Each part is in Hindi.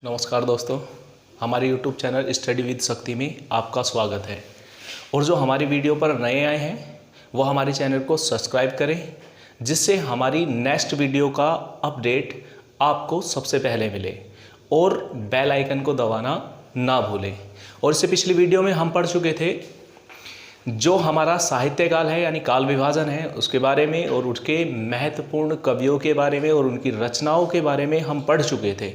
नमस्कार दोस्तों, हमारे YouTube चैनल स्टडी विद शक्ति में आपका स्वागत है। और जो हमारी वीडियो पर नए आए हैं वो हमारे चैनल को सब्सक्राइब करें, जिससे हमारी नेक्स्ट वीडियो का अपडेट आपको सबसे पहले मिले, और बेल आइकन को दबाना ना भूलें। और इससे पिछली वीडियो में हम पढ़ चुके थे जो हमारा साहित्य काल है यानी काल विभाजन है उसके बारे में, और उसके महत्वपूर्ण कवियों के बारे में और उनकी रचनाओं के बारे में हम पढ़ चुके थे।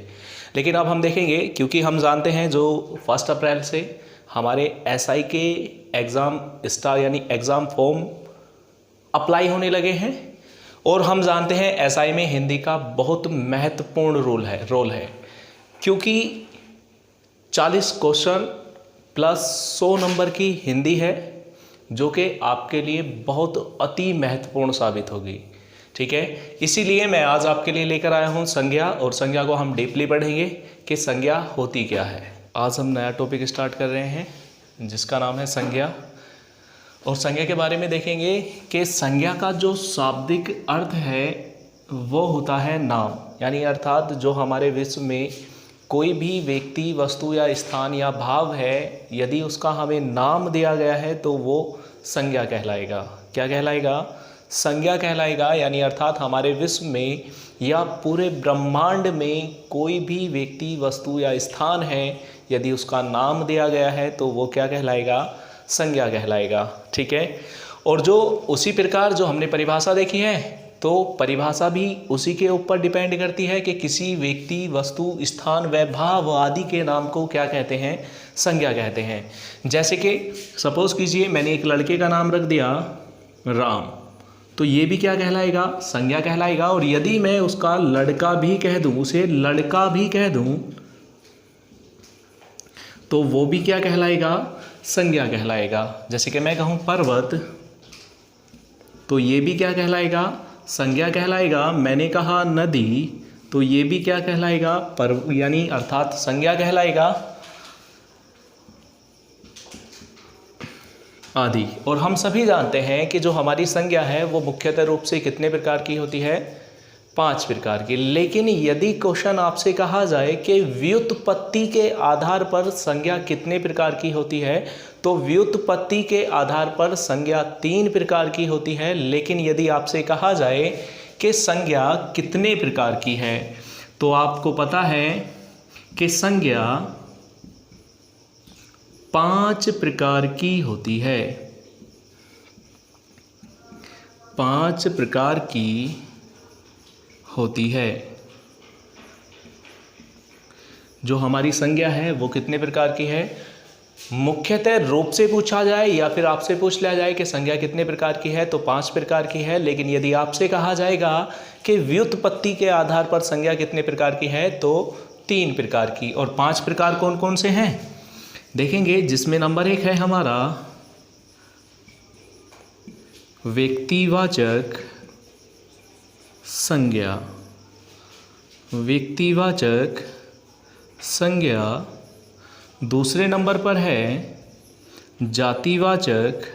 लेकिन अब हम देखेंगे, क्योंकि हम जानते हैं जो 1 अप्रैल से हमारे एसआई के एग्ज़ाम स्टार यानी एग्ज़ाम फॉर्म अप्लाई होने लगे हैं, और हम जानते हैं एसआई में हिंदी का बहुत महत्वपूर्ण रोल है, क्योंकि 40 क्वेश्चन प्लस 100 नंबर की हिंदी है, जो कि आपके लिए बहुत अति महत्वपूर्ण साबित होगी। ठीक है, इसीलिए मैं आज आपके लिए लेकर आया हूँ संज्ञा, और संज्ञा को हम डीपली पढ़ेंगे कि संज्ञा होती क्या है। आज हम नया टॉपिक स्टार्ट कर रहे हैं जिसका नाम है संज्ञा, और संज्ञा के बारे में देखेंगे कि संज्ञा का जो शाब्दिक अर्थ है वो होता है नाम, यानी अर्थात जो हमारे विश्व में कोई भी व्यक्ति, वस्तु या स्थान या भाव है, यदि उसका हमें नाम दिया गया है तो वो संज्ञा कहलाएगा। क्या कहलाएगा? संज्ञा कहलाएगा। यानी अर्थात हमारे विश्व में या पूरे ब्रह्मांड में कोई भी व्यक्ति, वस्तु या स्थान है, यदि उसका नाम दिया गया है तो वो क्या कहलाएगा? संज्ञा कहलाएगा। ठीक है, और जो उसी प्रकार जो हमने परिभाषा देखी है, तो परिभाषा भी उसी के ऊपर डिपेंड करती है कि किसी व्यक्ति, वस्तु, स्थान व भाव आदि के नाम को क्या कहते हैं? संज्ञा कहते हैं। जैसे कि सपोज कीजिए मैंने एक लड़के का नाम रख दिया राम, तो ये भी क्या कहलाएगा? संज्ञा कहलाएगा। और यदि मैं उसका लड़का भी कह दूं, उसे लड़का भी कह दूं, तो वो भी क्या कहलाएगा? संज्ञा कहलाएगा। जैसे कि मैं कहूं पर्वत, तो ये भी क्या कहलाएगा? संज्ञा कहलाएगा। मैंने कहा नदी, तो ये भी क्या कहलाएगा? यानी अर्थात संज्ञा कहलाएगा आदि। और हम सभी जानते हैं कि जो हमारी संज्ञा है वो मुख्यतः रूप से कितने प्रकार की होती है? 5 प्रकार की। लेकिन यदि क्वेश्चन आपसे कहा जाए कि व्युत्पत्ति के आधार पर संज्ञा कितने प्रकार की होती है, तो व्युत्पत्ति के आधार पर संज्ञा 3 प्रकार की होती है। लेकिन यदि आपसे कहा जाए कि संज्ञा कितने प्रकार की है, तो आपको पता है कि संज्ञा 5 प्रकार की होती है। 5 प्रकार की होती है। जो हमारी संज्ञा है वो कितने प्रकार की है? मुख्यतः रूप से पूछा जाए या फिर आपसे पूछ लिया जाए कि संज्ञा कितने प्रकार की है, तो 5 प्रकार की है। लेकिन यदि आपसे कहा जाएगा कि व्युत्पत्ति के आधार पर संज्ञा कितने प्रकार की है, तो 3 प्रकार की। और 5 प्रकार कौन कौन से हैं देखेंगे, जिसमें नंबर 1 है हमारा व्यक्तिवाचक संज्ञा। व्यक्तिवाचक संज्ञा। दूसरे नंबर पर है जातिवाचक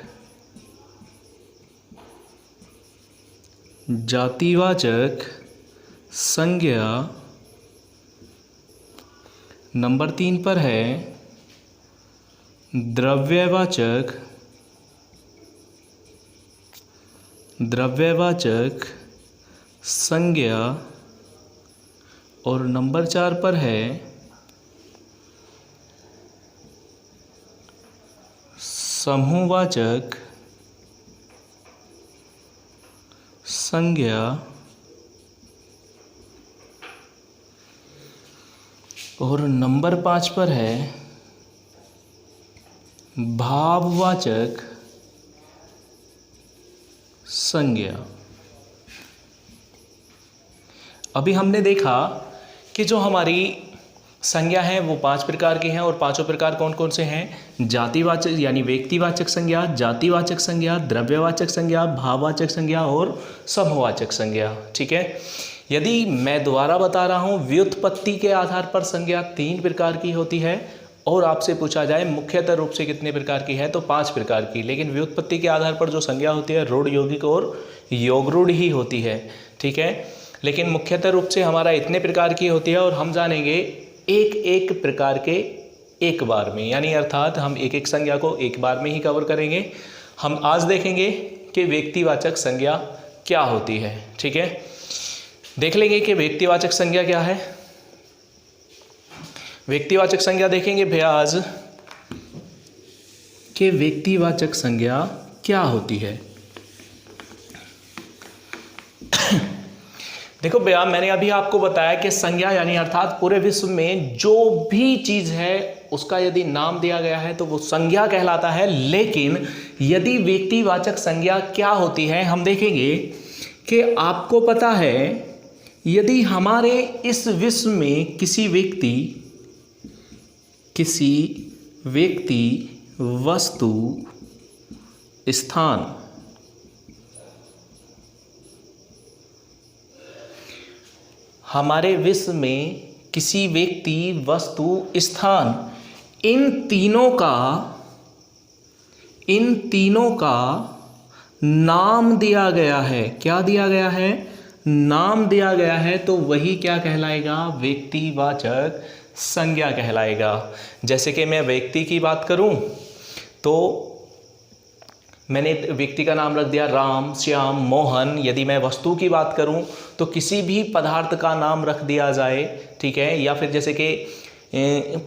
संज्ञा। नंबर 3 पर है द्रव्यवाचक संज्ञा। और नंबर 4 पर है समूहवाचक संज्ञा। और नंबर 5 पर है भाववाचक संज्ञा। अभी हमने देखा कि जो हमारी संज्ञा है वो 5 प्रकार की हैं और पांचों प्रकार कौन कौन से हैं? जातिवाचक यानी व्यक्तिवाचक संज्ञा, जातिवाचक संज्ञा, द्रव्यवाचक संज्ञा, भाववाचक संज्ञा और समूहवाचक संज्ञा। ठीक है, यदि मैं दोबारा बता रहा हूँ, व्युत्पत्ति के आधार पर संज्ञा 3 प्रकार की होती है और आपसे पूछा जाए मुख्यतः रूप से कितने प्रकार की है तो 5 प्रकार की। लेकिन व्युत्पत्ति के आधार पर जो संज्ञा होती है रूढ़, यौगिक और योगरूढ़ ही होती है। ठीक है, लेकिन मुख्यतः रूप से हमारा इतने प्रकार की होती है और हम जानेंगे एक एक प्रकार के एक बार में, यानी अर्थात हम एक एक संज्ञा को एक बार में ही कवर करेंगे। हम आज देखेंगे कि व्यक्तिवाचक संज्ञा क्या होती है। ठीक है, देख लेंगे कि व्यक्तिवाचक संज्ञा क्या है। व्यक्तिवाचक संज्ञा देखेंगे भैया आज कि व्यक्तिवाचक संज्ञा क्या होती है। देखो भैया, मैंने अभी आपको बताया कि संज्ञा यानी अर्थात पूरे विश्व में जो भी चीज है उसका यदि नाम दिया गया है तो वो संज्ञा कहलाता है। लेकिन यदि व्यक्तिवाचक संज्ञा क्या होती है हम देखेंगे कि आपको पता है यदि हमारे इस विश्व में किसी व्यक्ति, वस्तु, स्थान, हमारे विश्व में किसी व्यक्ति, वस्तु, स्थान, इन तीनों का नाम दिया गया है। क्या दिया गया है? नाम दिया गया है, तो वही क्या कहलाएगा? व्यक्तिवाचक संज्ञा कहलाएगा। जैसे कि मैं व्यक्ति की बात करूं तो मैंने व्यक्ति का नाम रख दिया राम, श्याम, मोहन। यदि मैं वस्तु की बात करूं तो किसी भी पदार्थ का नाम रख दिया जाए, ठीक है, या फिर जैसे कि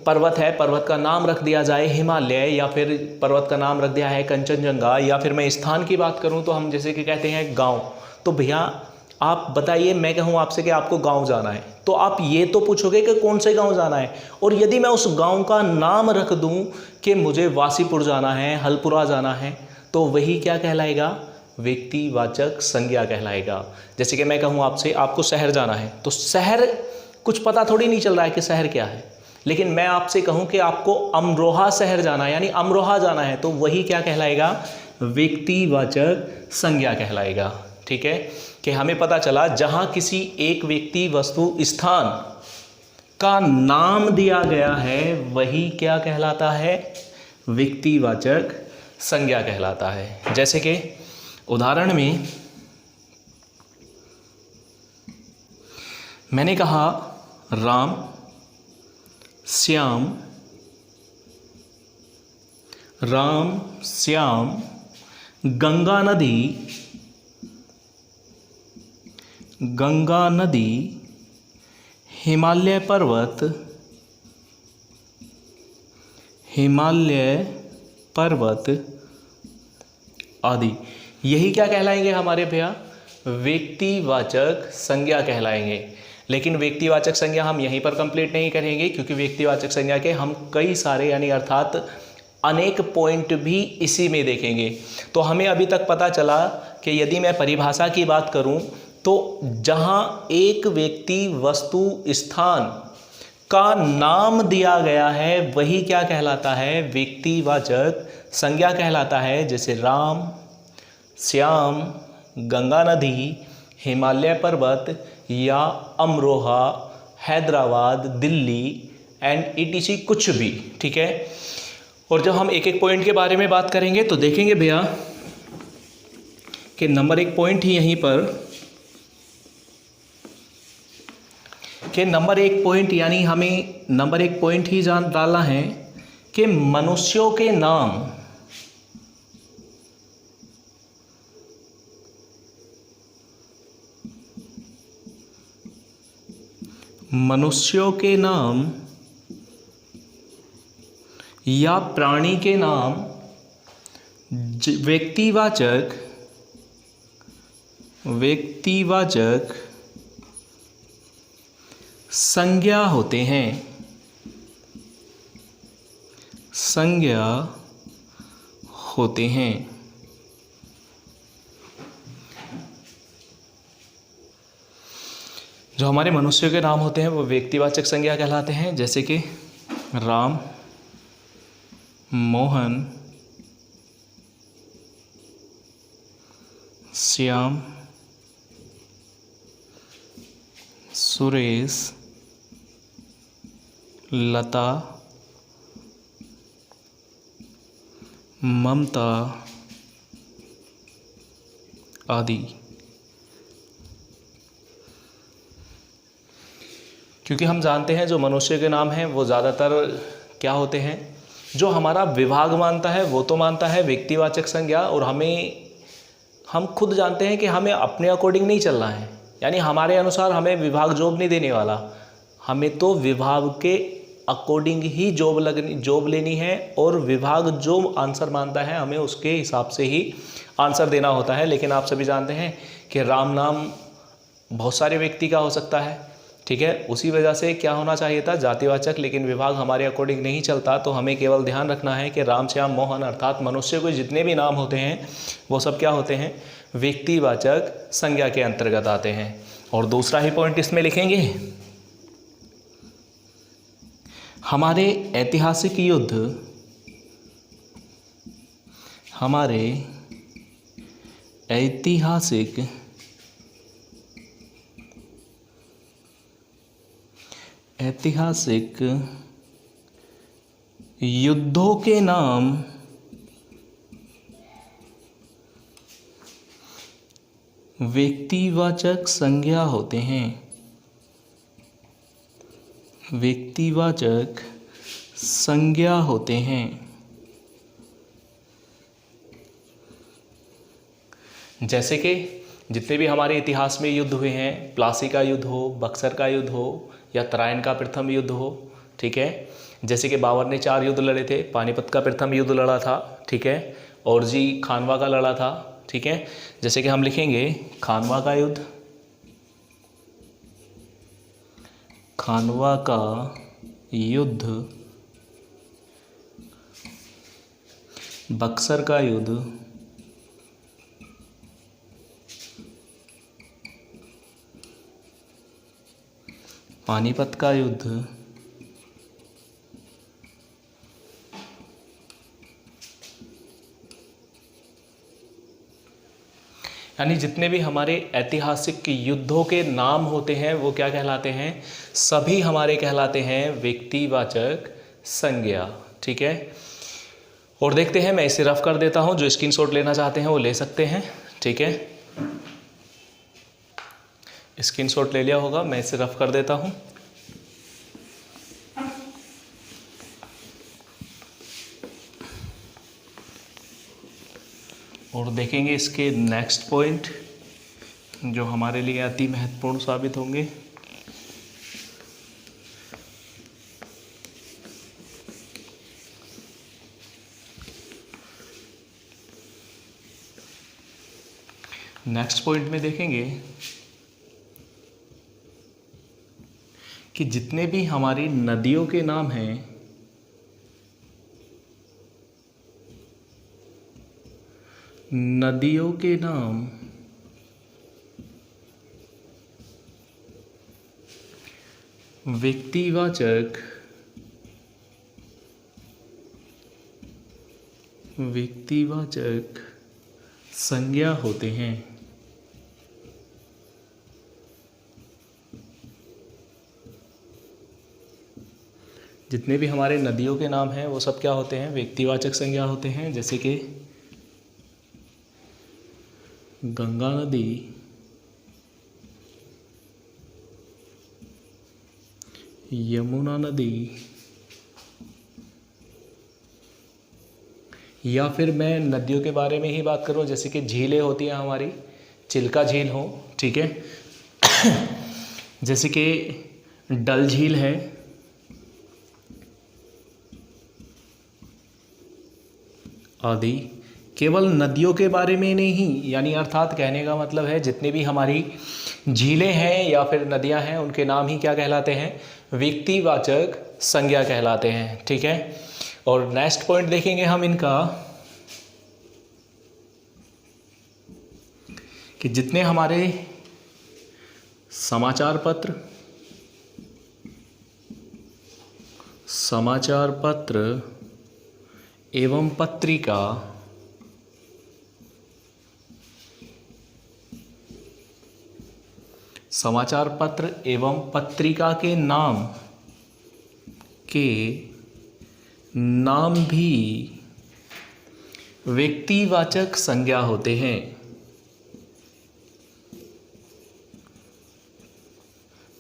पर्वत है, पर्वत का नाम रख दिया जाए हिमालय, या फिर पर्वत का नाम रख दिया है कंचनजंगा, या फिर मैं स्थान की बात करूं तो हम जैसे कि कहते हैं गांव। तो भैया आप बताइए, मैं कहूँ आपसे कि आपको गांव जाना है तो आप ये तो पूछोगे कि कौन से गांव जाना है। और यदि मैं उस गांव का नाम रख दूं कि मुझे वासीपुर जाना है, हलपुरा जाना है, तो वही क्या कहलाएगा? व्यक्तिवाचक संज्ञा कहलाएगा। जैसे कि मैं कहूँ आपसे आपको शहर जाना है तो शहर कुछ पता थोड़ी नहीं चल रहा है कि शहर क्या है। लेकिन मैं आपसे कहूँ कि आपको अमरोहा शहर जाना है यानी अमरोहा जाना है, तो वही क्या कहलाएगा? व्यक्तिवाचक संज्ञा कहलाएगा। ठीक है, कि हमें पता चला जहाँ किसी एक व्यक्ति, वस्तु, स्थान का नाम दिया गया है वही क्या कहलाता है? व्यक्तिवाचक संज्ञा कहलाता है। जैसे कि उदाहरण में मैंने कहा राम, श्याम, गंगा नदी, हिमालय पर्वत आदि। यही क्या कहलाएंगे हमारे भैया? व्यक्तिवाचक संज्ञा कहलाएंगे। लेकिन व्यक्तिवाचक संज्ञा हम यहीं पर कंप्लीट नहीं करेंगे, क्योंकि व्यक्तिवाचक संज्ञा के हम कई सारे यानी अर्थात अनेक पॉइंट भी इसी में देखेंगे। तो हमें अभी तक पता चला कि यदि मैं परिभाषा की बात करूं तो जहां एक व्यक्ति, वस्तु, स्थान का नाम दिया गया है वही क्या कहलाता है? व्यक्तिवाचक संज्ञा कहलाता है। जैसे राम, श्याम, गंगा नदी, हिमालय पर्वत या अमरोहा, हैदराबाद, दिल्ली एंड ईटीसी कुछ भी। ठीक है, और जब हम एक एक पॉइंट के बारे में बात करेंगे तो देखेंगे भैया कि नंबर 1 पॉइंट ही यहीं पर कि नंबर 1 पॉइंट यानी हमें नंबर 1 पॉइंट ही जान डालना है कि मनुष्यों के नाम या प्राणी के नाम व्यक्तिवाचक संज्ञा होते हैं। जो हमारे मनुष्यों के नाम होते हैं वो व्यक्तिवाचक संज्ञा कहलाते हैं, जैसे कि राम, मोहन, श्याम, सुरेश, लता, ममता आदि। क्योंकि हम जानते हैं जो मनुष्य के नाम हैं वो ज़्यादातर क्या होते हैं, जो हमारा विभाग मानता है वो तो मानता है व्यक्तिवाचक संज्ञा, और हम खुद जानते हैं कि हमें अपने अकॉर्डिंग नहीं चलना है, यानी हमारे अनुसार हमें विभाग जॉब नहीं देने वाला, हमें तो विभाग के अकॉर्डिंग ही जॉब लेनी है, और विभाग जो आंसर मानता है हमें उसके हिसाब से ही आंसर देना होता है। लेकिन आप सभी जानते हैं कि राम नाम बहुत सारे व्यक्ति का हो सकता है, ठीक है। उसी वजह से क्या होना चाहिए था, जातिवाचक, लेकिन विभाग हमारे अकॉर्डिंग नहीं चलता, तो हमें केवल ध्यान रखना है कि राम, श्याम, मोहन अर्थात मनुष्य को जितने भी नाम होते हैं वो सब क्या होते हैं, व्यक्तिवाचक संज्ञा के अंतर्गत आते हैं। और दूसरा ही पॉइंट इसमें लिखेंगे, हमारे ऐतिहासिक युद्धों के नाम व्यक्तिवाचक संज्ञा होते हैं, व्यक्तिवाचक संज्ञा होते हैं। जैसे कि जितने भी हमारे इतिहास में युद्ध हुए हैं, प्लासी का युद्ध हो, बक्सर का युद्ध हो, या तराइन का प्रथम युद्ध हो, ठीक है। जैसे कि बाबर ने 4 युद्ध लड़े थे, पानीपत का प्रथम युद्ध लड़ा था, ठीक है, और जी खानवा का लड़ा था, ठीक है। जैसे कि हम लिखेंगे खानवा का युद्ध, खानवा का युद्ध, बक्सर का युद्ध, पानीपत का युद्ध, यानी जितने भी हमारे ऐतिहासिक युद्धों के नाम होते हैं वो क्या कहलाते हैं, सभी हमारे कहलाते हैं व्यक्तिवाचक संज्ञा, ठीक है। और देखते हैं, मैं इसे रफ कर देता हूं, जो स्क्रीनशॉट लेना चाहते हैं वो ले सकते हैं, ठीक है। स्क्रीनशॉट ले लिया होगा, मैं इसे रफ कर देता हूं। और देखेंगे इसके नेक्स्ट पॉइंट जो हमारे लिए अति महत्वपूर्ण साबित होंगे। नेक्स्ट पॉइंट में देखेंगे कि जितने भी हमारी नदियों के नाम हैं, नदियों के नाम व्यक्तिवाचक संज्ञा होते हैं। जितने भी हमारे नदियों के नाम हैं वो सब क्या होते हैं, व्यक्तिवाचक संज्ञा होते हैं। जैसे कि गंगा नदी, यमुना नदी, या फिर मैं नदियों के बारे में ही बात करूं, जैसे कि झीलें होती हैं हमारी, चिल्का झील हो, ठीक है, जैसे कि डल झील है, आदि। केवल नदियों के बारे में नहीं, यानी अर्थात कहने का मतलब है जितने भी हमारी झीलें हैं या फिर नदियां हैं उनके नाम ही क्या कहलाते हैं, व्यक्तिवाचक संज्ञा कहलाते हैं, ठीक है। और नेक्स्ट पॉइंट देखेंगे हम इनका कि जितने हमारे समाचार पत्र, समाचार पत्र एवं पत्रिका, समाचार पत्र एवं पत्रिका के नाम भी व्यक्तिवाचक संज्ञा होते हैं।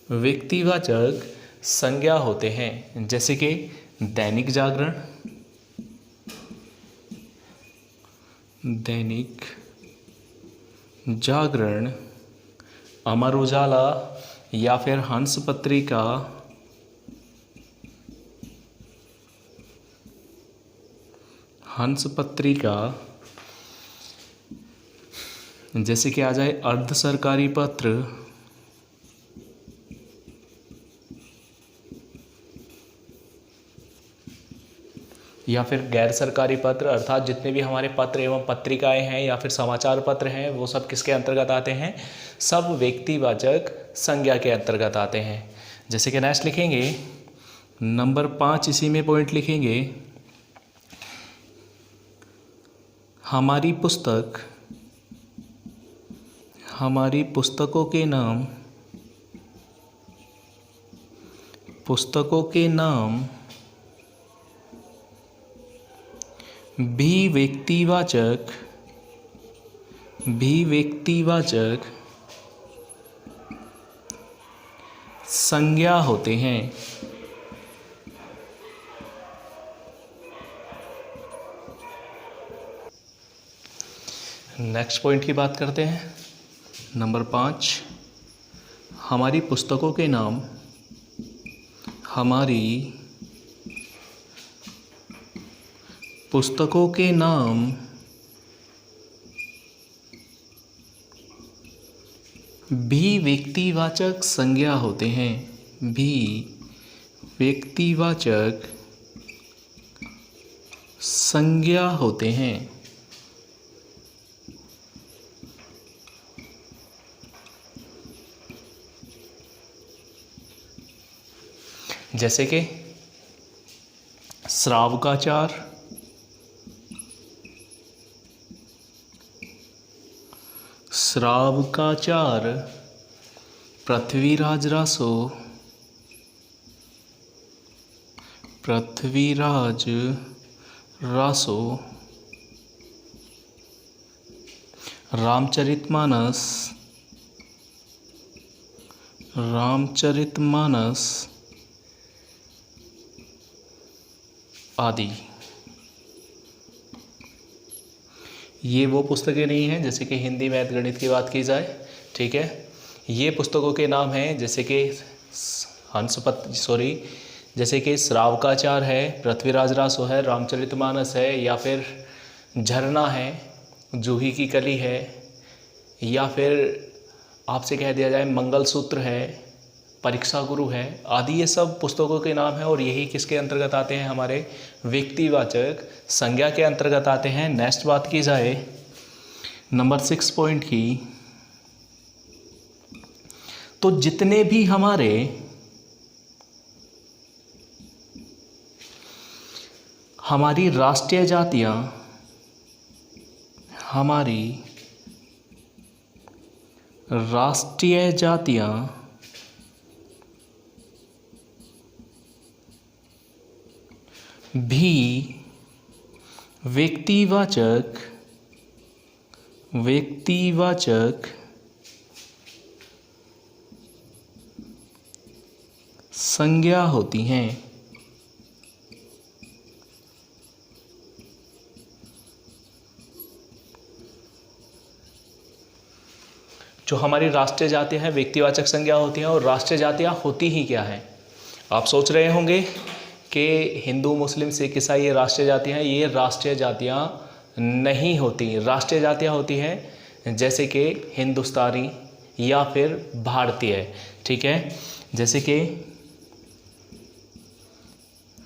व्यक्तिवाचक संज्ञा होते हैं, जैसे कि दैनिक जागरण, दैनिक जागरण, अमर उजाला या फिर हंस पत्रिका, हंस पत्रिका, जैसे कि आ जाए अर्ध सरकारी पत्र, या फिर गैर सरकारी पत्र, अर्थात जितने भी हमारे पत्र एवं पत्रिकाएं हैं या फिर समाचार पत्र हैं वो सब किसके अंतर्गत आते हैं? सब व्यक्तिवाचक संज्ञा के अंतर्गत आते हैं। जैसे कि नेक्स्ट लिखेंगे नंबर 5, इसी में पॉइंट लिखेंगे, हमारी पुस्तक, हमारी पुस्तकों के नाम, पुस्तकों के नाम भी व्यक्तिवाचक संज्ञा होते हैं। नेक्स्ट पॉइंट की बात करते हैं, नंबर 5, हमारी पुस्तकों के नाम, हमारी पुस्तकों के नाम भी व्यक्तिवाचक संज्ञा होते हैं, भी व्यक्तिवाचक संज्ञा होते हैं। जैसे कि श्रावकाचार, श्रावकाचार, पृथ्वीराज रासो, पृथ्वीराज रासो, रामचरितमानस, रामचरितमानस आदि। ये वो पुस्तकें नहीं हैं, जैसे कि हिंदी, मैथ, गणित की बात की जाए, ठीक है। ये पुस्तकों के नाम हैं जैसे कि जैसे कि श्रावकाचार है, पृथ्वीराज रासो है, रामचरितमानस है, या फिर झरना है, जूही की कली है, या फिर आपसे कह दिया जाए मंगलसूत्र है, परीक्षा गुरु है आदि। ये सब पुस्तकों के नाम हैं और यही किसके अंतर्गत आते हैं? हमारे व्यक्तिवाचक संज्ञा के अंतर्गत आते हैं। नेक्स्ट बात की जाए नंबर 6 पॉइंट की, तो जितने भी हमारे हमारी राष्ट्रीय जातियां, हमारी राष्ट्रीय जातियां भी व्यक्तिवाचक संज्ञा होती हैं। जो हमारी राष्ट्रीय जातियां हैं व्यक्तिवाचक संज्ञा होती हैं। और राष्ट्रीय जातियां होती ही क्या हैं? आप सोच रहे होंगे कि हिंदू, मुस्लिम, सिख, ईसाई ये राष्ट्रीय जातियां हैं। ये राष्ट्रीय जातियां नहीं होती। राष्ट्रीय जातियां होती हैं जैसे कि हिंदुस्तानी या फिर भारतीय, ठीक है। जैसे कि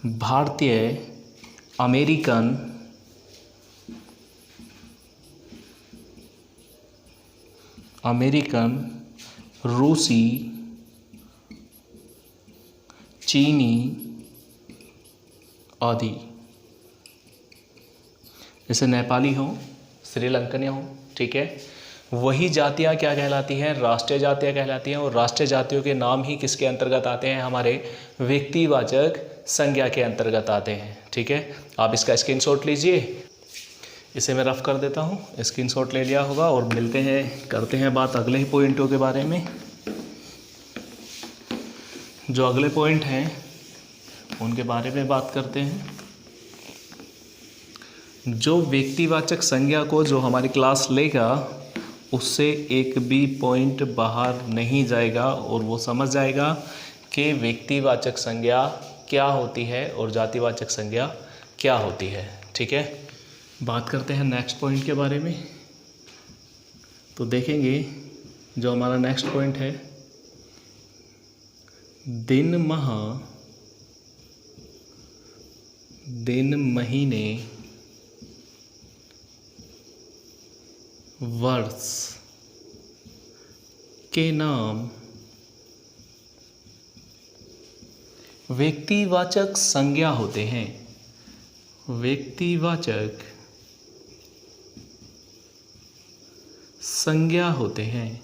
भारतीय, अमेरिकन, रूसी, चीनी आदि। जैसे नेपाली हो, श्रीलंकन हो, ठीक है, वही जातियाँ क्या कहलाती हैं? राष्ट्रीय जातियाँ कहलाती हैं। और राष्ट्रीय जातियों के नाम ही किसके अंतर्गत आते हैं? हमारे व्यक्तिवाचक संज्ञा के अंतर्गत आते हैं। ठीक है, आप इसका स्क्रीनशॉट लीजिए, इसे मैं रफ कर देता हूँ। स्क्रीनशॉट ले लिया होगा और मिलते हैं, करते हैं बात अगले ही पॉइंटों के बारे में। जो अगले पॉइंट हैं उनके बारे में बात करते हैं। जो व्यक्तिवाचक संज्ञा को जो हमारी क्लास लेगा उससे एक भी पॉइंट बाहर नहीं जाएगा और वो समझ जाएगा कि व्यक्तिवाचक संज्ञा क्या होती है और जातिवाचक संज्ञा क्या होती है। ठीक है, बात करते हैं नेक्स्ट पॉइंट के बारे में। तो देखेंगे जो हमारा नेक्स्ट पॉइंट है, दिन, माह, दिन, महीने, वर्ष के नाम व्यक्तिवाचक संज्ञा होते हैं। व्यक्तिवाचक संज्ञा होते हैं।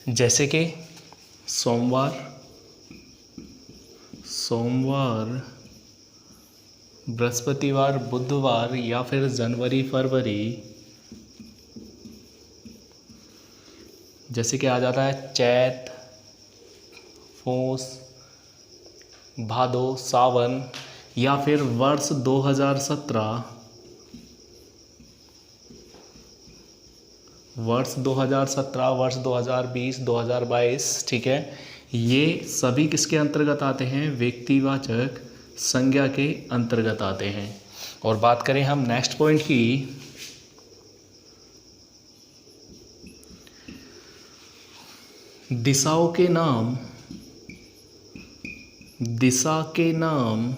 जैसे कि सोमवार, सोमवार, बृहस्पतिवार, बुधवार, या फिर जनवरी, फरवरी। जैसे कि आ जाता है चैत, पूस, भादो, सावन, या फिर वर्ष 2017, वर्ष 2017, वर्ष 2020, 2022। ठीक है, ये सभी किसके अंतर्गत आते हैं? व्यक्तिवाचक संज्ञा के अंतर्गत आते हैं। और बात करें हम नेक्स्ट पॉइंट की, दिशाओं के नाम, दिशा के नाम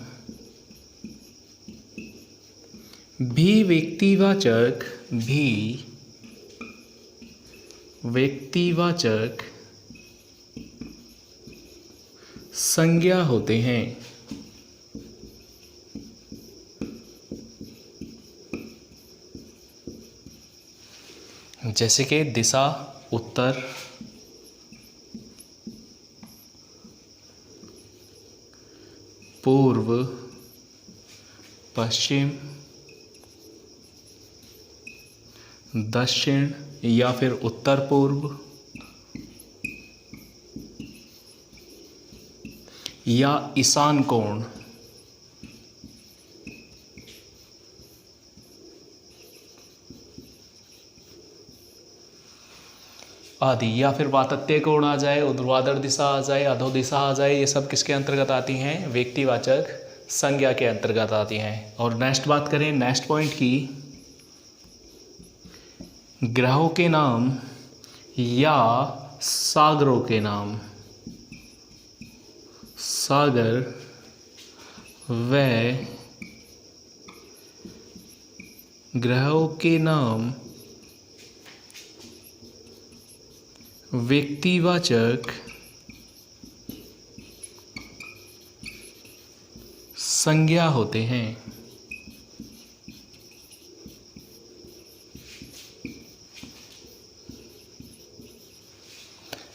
भी व्यक्तिवाचक संज्ञा होते हैं। जैसे कि दिशा उत्तर, पूर्व, पश्चिम, दक्षिण, या फिर उत्तर पूर्व, या ईशान कोण। आदि, या फिर वातत्य कोण आ जाए, ऊर्ध्वाधर दिशा आ जाए, अधो दिशा आ जाए, ये सब किसके अंतर्गत आती हैं? व्यक्तिवाचक संज्ञा के अंतर्गत आती हैं। और नेक्स्ट बात करें नेक्स्ट पॉइंट की, ग्रहों के नाम या सागरों के नाम। सागर व ग्रहों के नाम व्यक्तिवाचक संज्ञा होते हैं।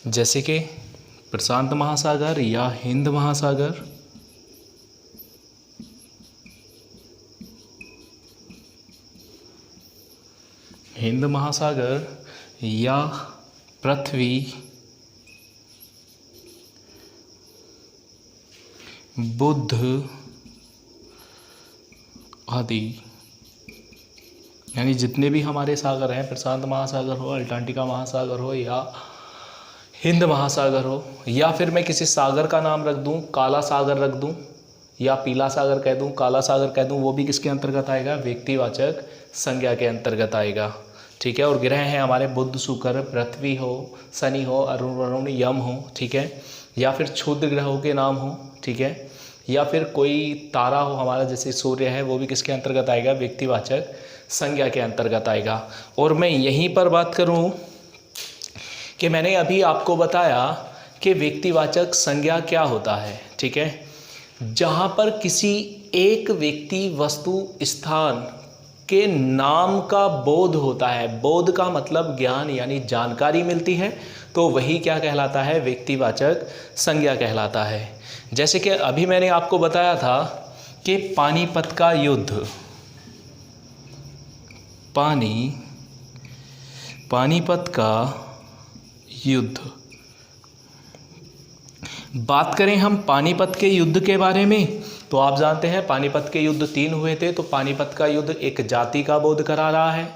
जैसे कि प्रशांत महासागर या हिंद महासागर, हिंद महासागर, या पृथ्वी, बुध आदि। यानी जितने भी हमारे सागर हैं, प्रशांत महासागर हो, अटलांटिका महासागर हो, या हिंद महासागर हो, या फिर मैं किसी सागर का नाम रख दूं, काला सागर रख दूं, या पीला सागर कह दूं, काला सागर कह दूं, वो भी किसके अंतर्गत आएगा? व्यक्तिवाचक संज्ञा के अंतर्गत आएगा। ठीक है, और ग्रह हैं हमारे बुध, शुक्र, पृथ्वी हो, शनि हो, अरुण, वरुण, यम हो। ठीक है, या फिर क्षुद्र ग्रहों के नाम हो। ठीक है, या फिर कोई तारा हो हमारा, जैसे सूर्य है, वो भी किसके अंतर्गत आएगा? व्यक्तिवाचक संज्ञा के अंतर्गत आएगा। और मैं यहीं पर बात करूं कि मैंने अभी आपको बताया कि व्यक्तिवाचक संज्ञा क्या होता है, ठीक है। जहाँ पर किसी एक व्यक्ति, वस्तु, स्थान के नाम का बोध होता है, बोध का मतलब ज्ञान यानी जानकारी मिलती है, तो वही क्या कहलाता है? व्यक्तिवाचक संज्ञा कहलाता है। जैसे कि अभी मैंने आपको बताया था कि पानीपत का युद्ध, पानीपत का युद्ध, बात करें हम पानीपत के युद्ध के बारे में, तो आप जानते हैं पानीपत के युद्ध 3 हुए थे। तो पानीपत का युद्ध एक जाति का बोध करा रहा है,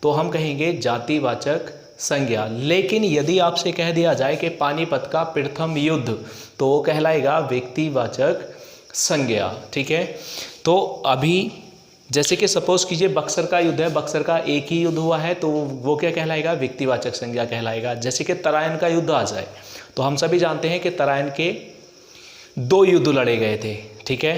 तो हम कहेंगे जातिवाचक संज्ञा। लेकिन यदि आपसे कह दिया जाए कि पानीपत का प्रथम युद्ध, तो वो कहलाएगा व्यक्तिवाचक संज्ञा, ठीक है। तो अभी जैसे कि सपोज कीजिए बक्सर का युद्ध है, बक्सर का एक ही युद्ध हुआ है, तो वो क्या कहलाएगा? व्यक्तिवाचक संज्ञा कहलाएगा। जैसे कि तराइन का युद्ध आ जाए, तो हम सभी जानते हैं कि तराइन के 2 युद्ध लड़े गए थे, ठीक है,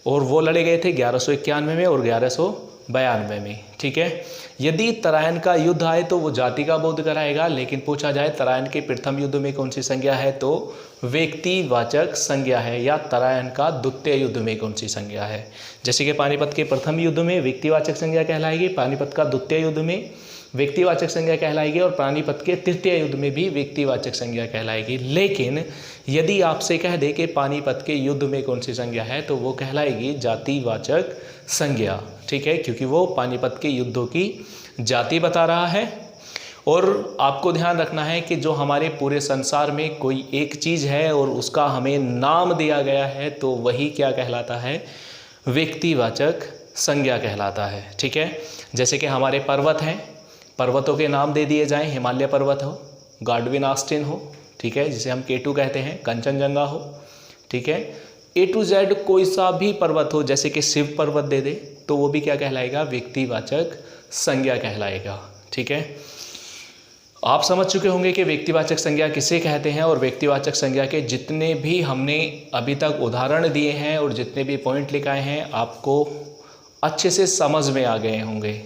और वो लड़े गए थे 1191 में और 1192 में, ठीक है। यदि तराइन का युद्ध आए तो वो जाति का बोध कराएगा, लेकिन पूछा जाए तराइन के प्रथम युद्ध में कौन सी संज्ञा है, तो व्यक्तिवाचक संज्ञा है। या तराइन का द्वितीय युद्ध में कौन सी संज्ञा है? जैसे कि पानीपत के प्रथम युद्ध में व्यक्तिवाचक संज्ञा कहलाएगी, पानीपत का द्वितीय युद्ध में व्यक्तिवाचक संज्ञा कहलाएगी, और पानीपत के तृतीय युद्ध में भी व्यक्तिवाचक संज्ञा कहलाएगी। लेकिन यदि आपसे कह दे कि पानीपत के युद्ध में कौन सी संज्ञा है, तो वो कहलाएगी जातिवाचक संज्ञा, ठीक है, क्योंकि वो पानीपत के युद्धों की जाति बता रहा है। और आपको ध्यान रखना है कि जो हमारे पूरे संसार में कोई एक चीज़ है और उसका हमें नाम दिया गया है, तो वही क्या कहलाता है? व्यक्तिवाचक संज्ञा कहलाता है, ठीक है। जैसे कि हमारे पर्वत हैं, पर्वतों के नाम दे दिए जाएं, हिमालय पर्वत हो, गार्डविन ऑस्टिन हो, ठीक है, जिसे हम K2 कहते हैं, कंचनजंगा हो, ठीक है, A to Z कोई सा भी पर्वत हो, जैसे कि शिव पर्वत दे दे, तो वो भी क्या कहलाएगा? व्यक्तिवाचक संज्ञा कहलाएगा, ठीक है। आप समझ चुके होंगे कि व्यक्तिवाचक संज्ञा किसे कहते हैं, और व्यक्तिवाचक संज्ञा के जितने भी हमने अभी तक उदाहरण दिए हैं और जितने भी पॉइंट लिखाए हैं, आपको अच्छे से समझ में आ गए होंगे।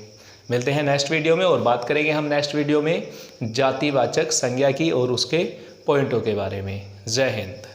मिलते हैं नेक्स्ट वीडियो में और बात करेंगे हम नेक्स्ट वीडियो में जातिवाचक संज्ञा की और उसके पॉइंटों के बारे में। जय हिंद।